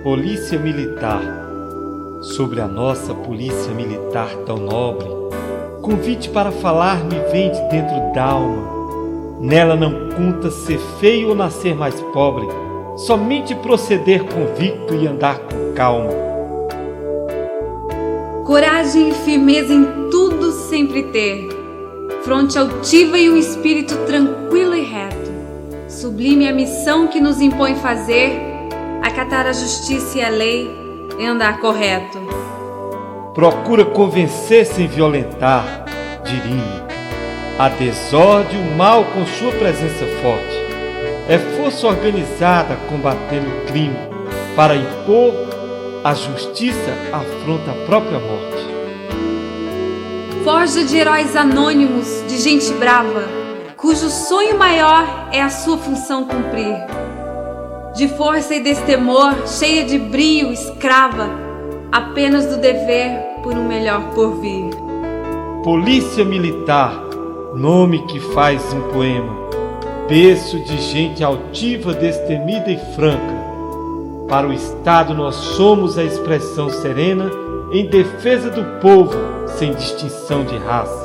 Polícia Militar. Sobre a nossa polícia militar tão nobre, convite para falar me vem de dentro d'alma. Nela não conta ser feio ou nascer mais pobre, somente proceder convicto e andar com calma. Coragem e firmeza em tudo sempre ter, fronte altiva e um espírito tranquilo e reto. Sublime a missão que nos impõe fazer, acatar a justiça e a lei e andar correto. Procura convencer sem violentar, diria. A desordem e o mal com sua presença forte. É força organizada combatendo o crime, para impor a justiça afronta a própria morte. Forja de heróis anônimos, de gente brava, cujo sonho maior é a sua função cumprir. De força e destemor, cheia de brio, escrava, apenas do dever por um melhor porvir. Polícia Militar, nome que faz um poema, berço de gente altiva, destemida e franca. Para o Estado nós somos a expressão serena em defesa do povo, sem distinção de raça.